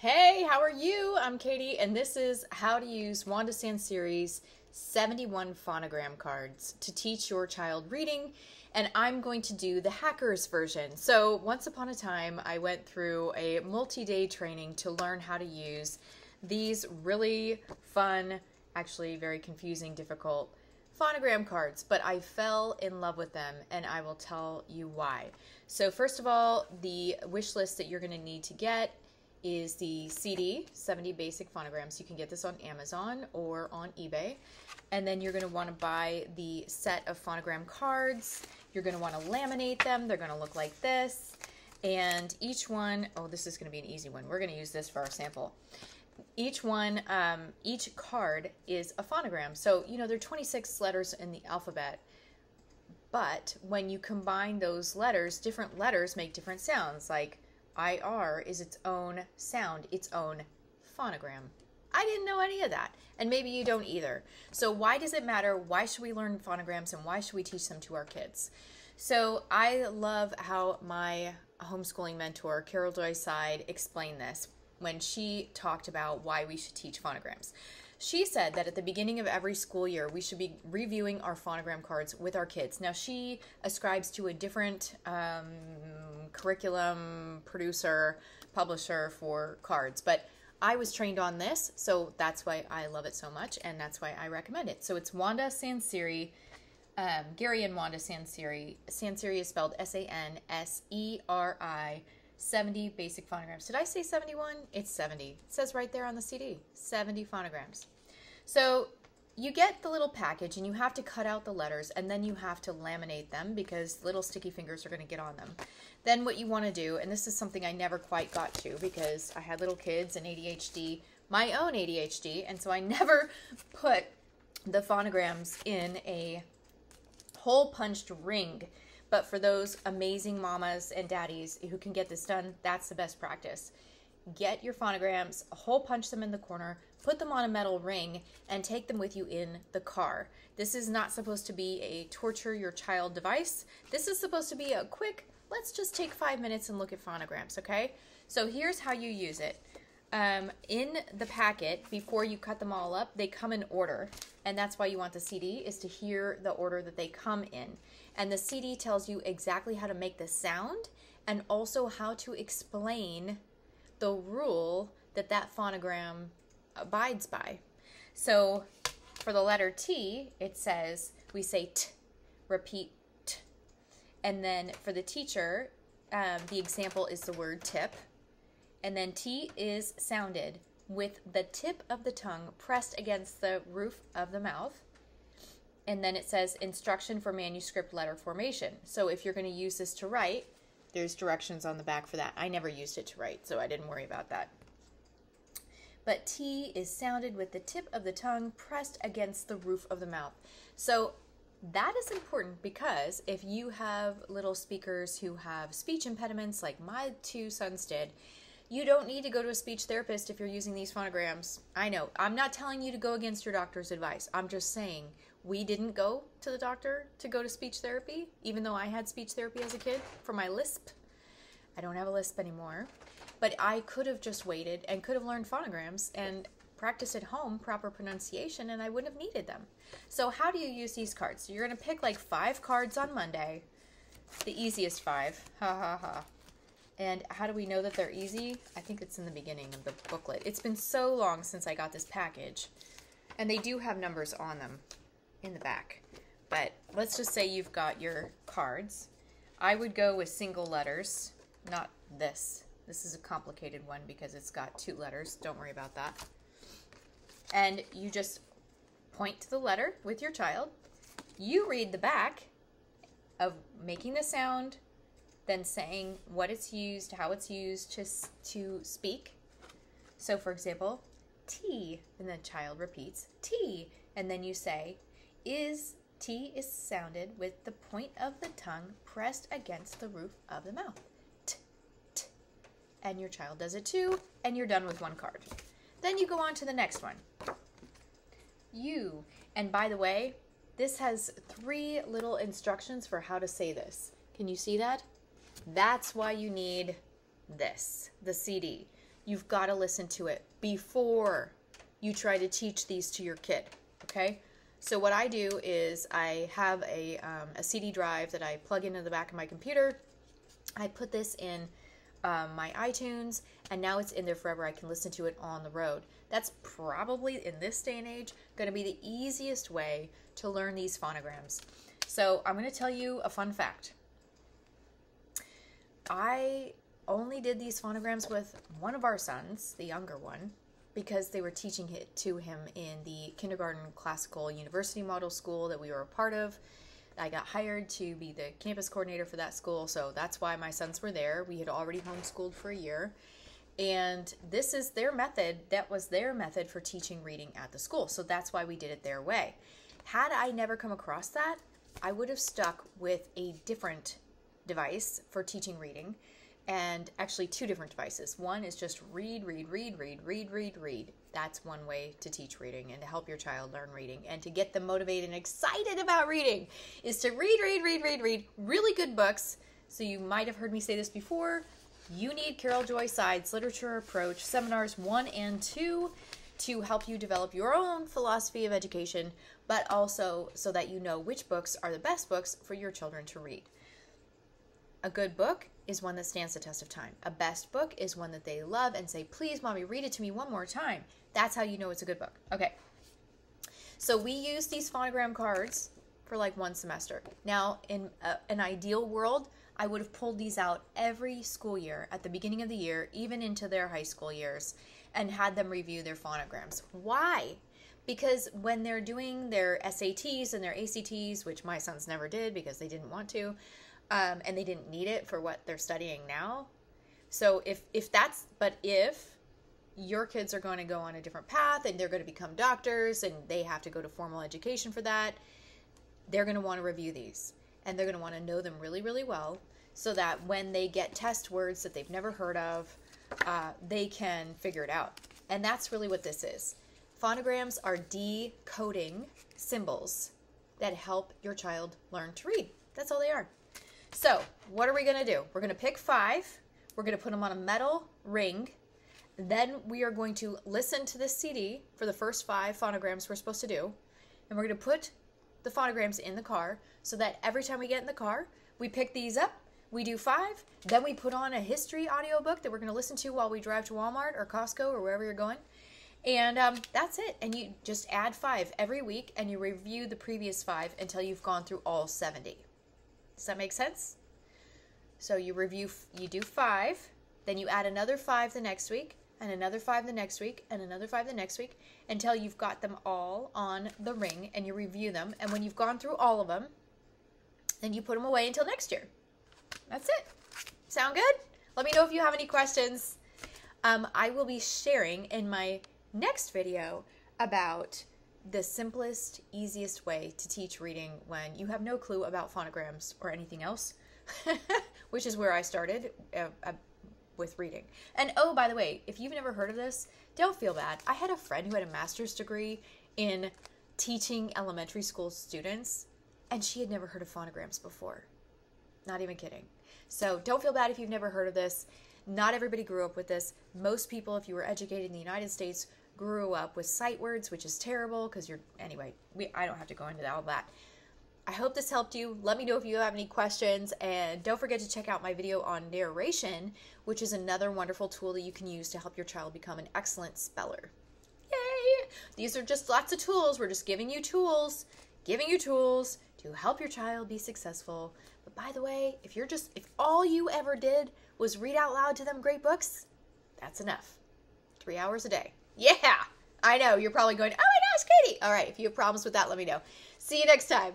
Hey, how are you? I'm Katie, and this is how to use Wanda Sanseri's 71 phonogram cards to teach your child reading, and I'm going to do the hackers version. So once upon a time, I went through a multi-day training to learn how to use these really fun, actually very confusing, difficult phonogram cards, but I fell in love with them, and I will tell you why. So first of all, the wish list that you're going to need to get is the CD, 70 Basic Phonograms. You can get this on Amazon or on eBay. And then you're going to want to buy the set of phonogram cards. You're going to want to laminate them. They're going to look like this. And each one, oh, this is going to be an easy one. We're going to use this for our sample. Each one, each card is a phonogram. So, you know, there are 26 letters in the alphabet. But when you combine those letters, different letters make different sounds. Like IR is its own sound, its own phonogram. I didn't know any of that, and maybe you don't either. So why does it matter? Why should we learn phonograms, and why should we teach them to our kids? So I love how my homeschooling mentor, Carol Joy Seid, explained this when she talked about why we should teach phonograms. She said that at the beginning of every school year, we should be reviewing our phonogram cards with our kids. Now, she ascribes to a different curriculum producer, publisher for cards, but I was trained on this, so that's why I love it so much, and that's why I recommend it. So it's Wanda Sanseri, Gary and Wanda Sanseri. Sanseri is spelled S-A-N-S-E-R-I, 70 basic phonograms. Did I say 71? It's 70. It says right there on the CD, 70 phonograms. So you get the little package, and you have to cut out the letters, and then you have to laminate them because little sticky fingers are going to get on them. Then what you want to do, and this is something I never quite got to because I had little kids and ADHD, my own ADHD, and so I never put the phonograms in a hole punched ring. But for those amazing mamas and daddies who can get this done, that's the best practice. Get your phonograms, hole punch them in the corner, put them on a metal ring, and take them with you in the car. This is not supposed to be a torture your child device. This is supposed to be a quick, let's just take 5 minutes and look at phonograms, okay? So here's how you use it. In the packet, before you cut them all up, they come in order. And that's why you want the CD, is to hear the order that they come in. And the CD tells you exactly how to make the sound and also how to explain the rule that that phonogram abides by. So for the letter T, it says, we say T, repeat T. And then for the teacher, the example is the word tip. And then T is sounded with the tip of the tongue pressed against the roof of the mouth. And then it says instruction for manuscript letter formation. So if you're going to use this to write, there's directions on the back for that. I never used it to write, so I didn't worry about that. But T is sounded with the tip of the tongue pressed against the roof of the mouth. So that is important because if you have little speakers who have speech impediments like my two sons did, you don't need to go to a speech therapist if you're using these phonograms. I know, I'm not telling you to go against your doctor's advice. I'm just saying we didn't go to the doctor to go to speech therapy, even though I had speech therapy as a kid for my lisp. I don't have a lisp anymore. But I could have just waited and could have learned phonograms and practiced at home proper pronunciation, and I wouldn't have needed them. So how do you use these cards? So you're going to pick like 5 cards on Monday, the easiest 5. Ha ha ha. And how do we know that they're easy? I think it's in the beginning of the booklet. It's been so long since I got this package. And they do have numbers on them in the back. But let's just say you've got your cards. I would go with single letters, not this. This is a complicated one because it's got 2 letters. Don't worry about that. And you just point to the letter with your child. You read the back of making the sound, then saying what it's used, how it's used to speak. So for example, T, and the child repeats T, and then you say, T is sounded with the point of the tongue pressed against the roof of the mouth. T, T. And your child does it too, and you're done with 1 card. Then you go on to the next one. U, and by the way, this has 3 little instructions for how to say this. Can you see that? That's why you need this, the CD. You've got to listen to it before you try to teach these to your kid, okay? So what I do is I have a CD drive that I plug into the back of my computer. I put this in my iTunes, and now it's in there forever. I can listen to it on the road. That's probably, in this day and age, going to be the easiest way to learn these phonograms. So I'm going to tell you a fun fact. I only did these phonograms with one of our sons, the younger one, because they were teaching it to him in the kindergarten classical university model school that we were a part of. I got hired to be the campus coordinator for that school, so that's why my sons were there. We had already homeschooled for a year, and this is their method. That was their method for teaching reading at the school, so that's why we did it their way. Had I never come across that, I would have stuck with a different device for teaching reading, and actually two different devices. One is just read. That's one way to teach reading and to help your child learn reading and to get them motivated and excited about reading is to read really good books. So you might have heard me say this before. You need Carol Joy Seide's Literature Approach Seminars 1 and 2 to help you develop your own philosophy of education, but also so that you know which books are the best books for your children to read. A good book is one that stands the test of time. A best book is one that they love and say, please, Mommy, read it to me one more time. That's how you know it's a good book. Okay. So we use these phonogram cards for like one semester. Now, in an ideal world, I would have pulled these out every school year at the beginning of the year, even into their high school years, and had them review their phonograms. Why? Because when they're doing their SATs and their ACTs, which my sons never did because they didn't want to, and they didn't need it for what they're studying now. So if your kids are going to go on a different path and they're going to become doctors and they have to go to formal education for that, they're going to want to review these. And they're going to want to know them really, really well so that when they get test words that they've never heard of, they can figure it out. And that's really what this is. Phonograms are decoding symbols that help your child learn to read. That's all they are. So what are we going to do? We're going to pick 5. We're going to put them on a metal ring. Then we are going to listen to this CD for the first 5 phonograms we're supposed to do. And we're going to put the phonograms in the car so that every time we get in the car, we pick these up, we do 5, then we put on a history audiobook that we're going to listen to while we drive to Walmart or Costco or wherever you're going. And that's it. And you just add 5 every week and you review the previous 5 until you've gone through all 70. Does that make sense? So you do 5, then you add another 5 the next week, and another 5 the next week, and another 5 the next week, until you've got them all on the ring, and you review them. And when you've gone through all of them, then you put them away until next year. That's it. Sound good? Let me know if you have any questions. I will be sharing in my next video about the simplest, easiest way to teach reading when you have no clue about phonograms or anything else, which is where I started with reading. And oh, by the way, if you've never heard of this, don't feel bad. I had a friend who had a master's degree in teaching elementary school students, and she had never heard of phonograms before. Not even kidding. So don't feel bad if you've never heard of this. Not everybody grew up with this. Most people, if you were educated in the United States, grew up with sight words, which is terrible because anyway, I don't have to go into all that. I hope this helped you. Let me know if you have any questions, and don't forget to check out my video on narration, which is another wonderful tool that you can use to help your child become an excellent speller. Yay! These are just lots of tools. We're just giving you tools to help your child be successful. But by the way, if all you ever did was read out loud to them great books, that's enough. 3 hours a day. Yeah, I know. You're probably going, oh my gosh, Katie. All right, if you have problems with that, let me know. See you next time.